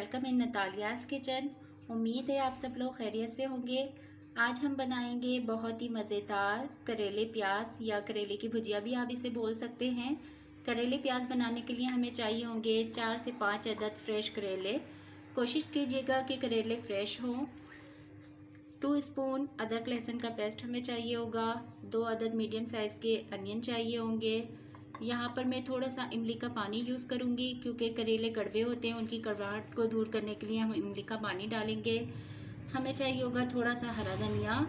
Welcome in नतालियाज़ kitchen. उम्मीद है आप सब लोग खैरियत से होंगे। आज हम बनाएंगे बहुत ही मज़ेदार करेले प्याज या करेले की भुजिया भी आप इसे बोल सकते हैं। करेले प्याज बनाने के लिए हमें चाहिए होंगे 4 से 5 अदद फ्रेश करेले। कोशिश कीजिएगा कि करेले फ्रेश हों। 2 स्पून अदरक लहसुन का पेस्ट हमें चाहिए होगा। 2 अदद मीडियम साइज़ के अनियन चाहिए होंगे। यहाँ पर मैं थोड़ा सा इमली का पानी यूज़ करूँगी क्योंकि करेले कड़वे होते हैं, उनकी कड़वाहट को दूर करने के लिए हम इमली का पानी डालेंगे। हमें चाहिए होगा थोड़ा सा हरा धनिया।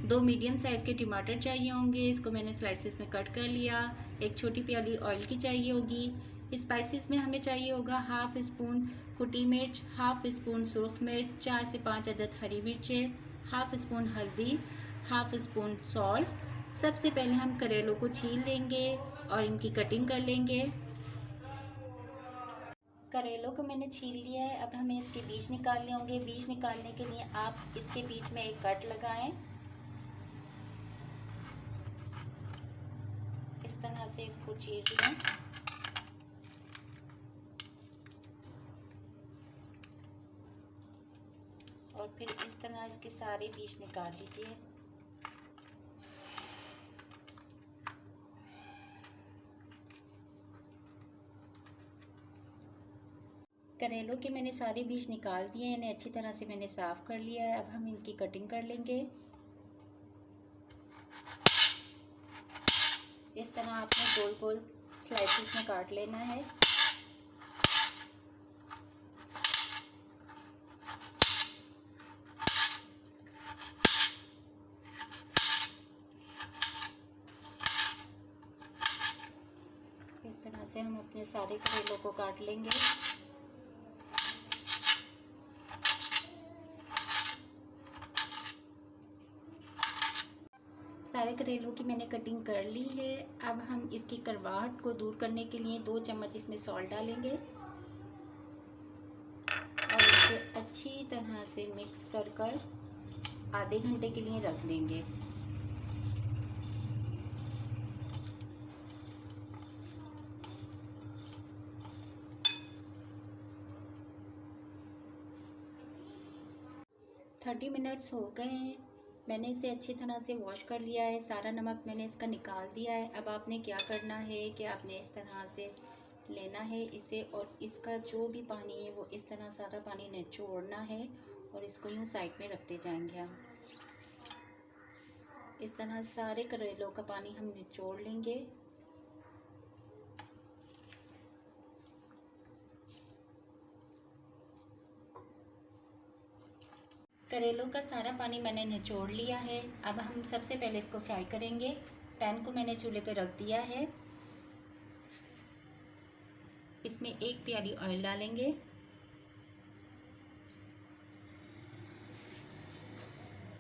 2 मीडियम साइज़ के टमाटर चाहिए होंगे, इसको मैंने स्लाइसेस में कट कर लिया। एक छोटी प्याली ऑयल की चाहिए होगी। स्पाइसेस में हमें चाहिए होगा हाफ़ स्पून कुटी मिर्च, हाफ़ स्पून सुरख मिर्च, 4 से 5 अदद हरी मिर्चें, हाफ़ स्पून हल्दी, हाफ़ स्पून सॉल्ट। सबसे पहले हम करेलों को छील लेंगे और इनकी कटिंग कर लेंगे। करेलों को मैंने छील लिया है, अब हमें इसके बीज निकालने होंगे। बीज निकालने के लिए आप इसके बीच में एक कट लगाएं। इस तरह से इसको चीर लें और फिर इस तरह इसके सारे बीज निकाल लीजिए। करेलों के मैंने सारे बीज निकाल दिए हैं, इन्हें अच्छी तरह से मैंने साफ़ कर लिया है। अब हम इनकी कटिंग कर लेंगे। इस तरह आपने गोल गोल स्लाइसेस में काट लेना है। इस तरह से हम अपने सारे करेलों को काट लेंगे। सारे करेलों की मैंने कटिंग कर ली है। अब हम इसकी कड़वाहट को दूर करने के लिए 2 चम्मच इसमें सॉल्ट डालेंगे और इसे अच्छी तरह से मिक्स कर आधे घंटे के लिए रख देंगे। थर्टी मिनट्स हो गए हैं। मैंने इसे अच्छी तरह से वॉश कर लिया है, सारा नमक मैंने इसका निकाल दिया है। अब आपने क्या करना है कि आपने इस तरह से लेना है इसे और इसका जो भी पानी है वो इस तरह सारा पानी निचोड़ना है और इसको यूँ साइड में रखते जाएंगे। हम इस तरह सारे करेलों का पानी हम निचोड़ लेंगे। करेलों का सारा पानी मैंने निचोड़ लिया है। अब हम सबसे पहले इसको फ्राई करेंगे। पैन को मैंने चूल्हे पे रख दिया है। इसमें 1 प्याली ऑयल डालेंगे।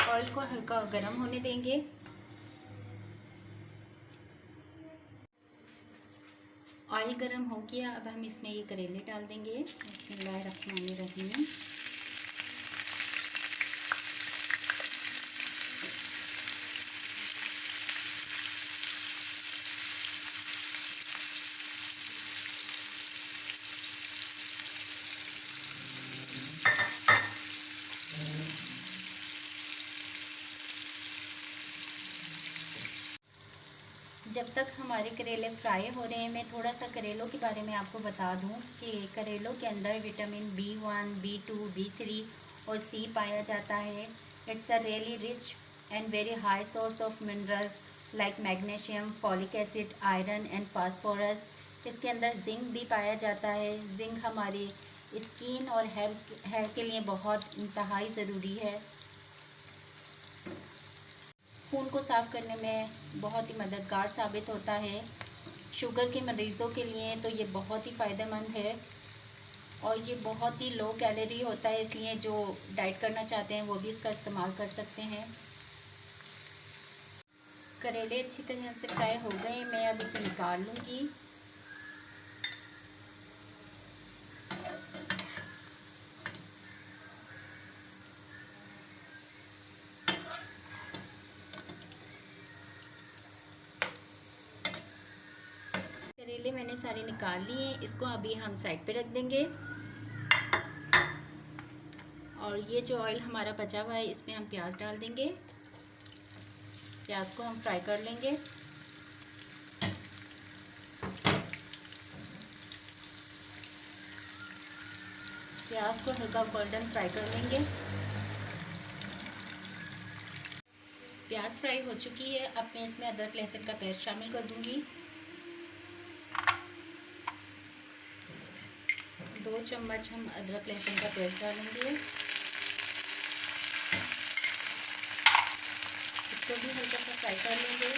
ऑयल को हल्का गर्म होने देंगे। ऑयल गर्म हो गया, अब हम इसमें ये करेले डाल देंगे। बिस्मिल्लाहिर्रहमानिर्रहीम। जब तक हमारे करेले फ्राई हो रहे हैं, मैं थोड़ा सा करेलों के बारे में आपको बता दूं कि करेलों के अंदर विटामिन B1, B2, B3 और C पाया जाता है। It's a really rich and very high source of minerals like magnesium, folic acid, iron and phosphorus. इसके अंदर जिंक भी पाया जाता है। जिंक हमारी स्किन और हेयर के लिए बहुत इंतहाई ज़रूरी है। खून को साफ़ करने में बहुत ही मददगार साबित होता है। शुगर के मरीज़ों के लिए तो ये बहुत ही फ़ायदेमंद है और ये बहुत ही लो कैलोरी होता है, इसलिए जो डाइट करना चाहते हैं वो भी इसका इस्तेमाल कर सकते हैं। करेले अच्छी तरह से फ्राई हो गए, मैं अब इसे निकाल लूँगी। करेले मैंने सारे निकाल लिए, इसको अभी हम साइड पे रख देंगे। और ये जो ऑयल हमारा बचा हुआ है इसमें हम प्याज डाल देंगे। प्याज को हम फ्राई कर लेंगे। प्याज को हल्का गोल्डन फ्राई कर लेंगे। प्याज फ्राई हो चुकी है। अब मैं इसमें अदरक लहसुन का पेस्ट शामिल कर दूंगी। 2 चम्मच हम अदरक लहसुन का पेस्ट डालेंगे। इसको भी हल्का सा फ्राई कर लेंगे।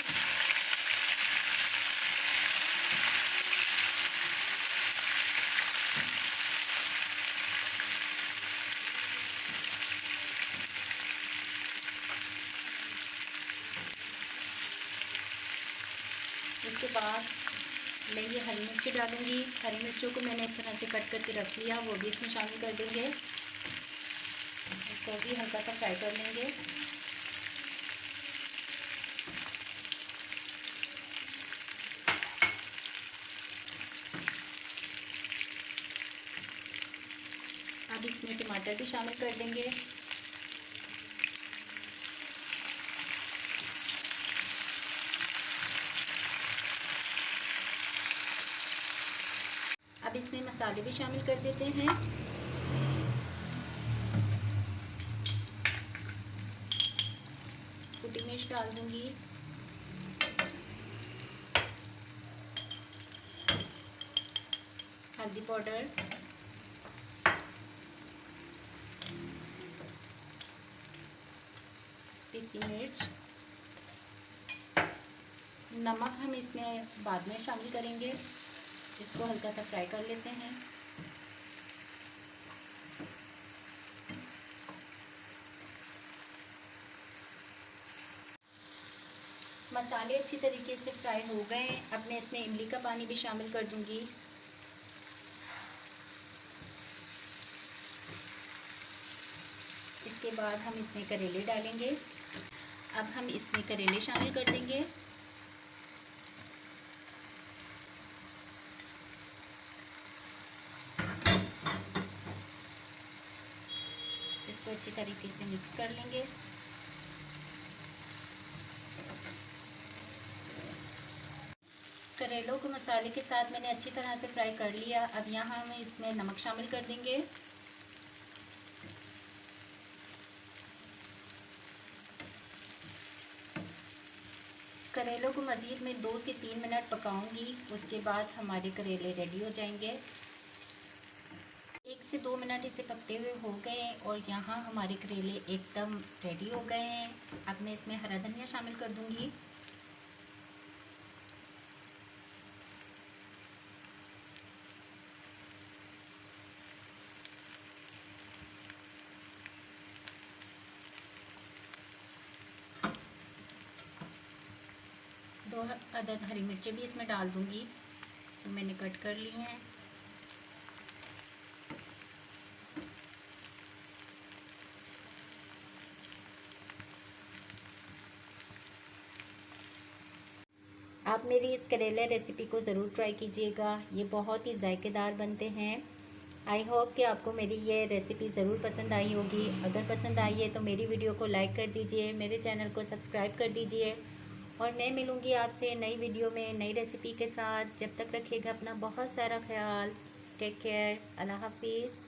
उसके बाद मैं ये हरी मिर्ची डालूंगी। हरी मिर्चों को मैंने इस तरह से कट करके रख लिया, वो भी इसमें शामिल कर देंगे। इसको भी हल्का सा फ्राई कर लेंगे। अब इसमें टमाटर भी शामिल कर देंगे। अब इसमें मसाले भी शामिल कर देते हैं। कुटी मिर्च डाल दूंगी। हल्दी पाउडर, पिसी मिर्च, नमक हम इसमें बाद में शामिल करेंगे। इसको हल्का सा फ्राई कर लेते हैं। मसाले अच्छी तरीके से फ्राई हो गए। अब मैं इसमें इमली का पानी भी शामिल कर दूंगी। इसके बाद हम इसमें करेले डालेंगे। अब हम इसमें करेले शामिल कर देंगे। इसको अच्छी तरीके से मिक्स कर लेंगे। करेलों को मसाले के साथ मैंने अच्छी तरह से फ्राई कर लिया। अब यहाँ हम इसमें नमक शामिल कर देंगे। करेलों को मज़ीद में 2 से 3 मिनट पकाऊंगी। उसके बाद हमारे करेले रेडी हो जाएंगे। 1 से 2 मिनट इसे पकते हुए हो गए और यहाँ हमारे करेले एकदम रेडी हो गए हैं। अब मैं इसमें हरा धनिया शामिल कर दूंगी। दो अदद हरी मिर्चें भी इसमें डाल दूंगी, तो मैंने कट कर ली हैं। आप मेरी इस करेले रेसिपी को ज़रूर ट्राई कीजिएगा। ये बहुत ही जायकेदार बनते हैं। आई होप कि आपको मेरी ये रेसिपी ज़रूर पसंद आई होगी। अगर पसंद आई है तो मेरी वीडियो को लाइक कर दीजिए, मेरे चैनल को सब्सक्राइब कर दीजिए और मैं मिलूँगी आपसे नई वीडियो में नई रेसिपी के साथ। जब तक रखिएगा अपना बहुत सारा ख्याल। Take care. अल्लाह हाफिज़।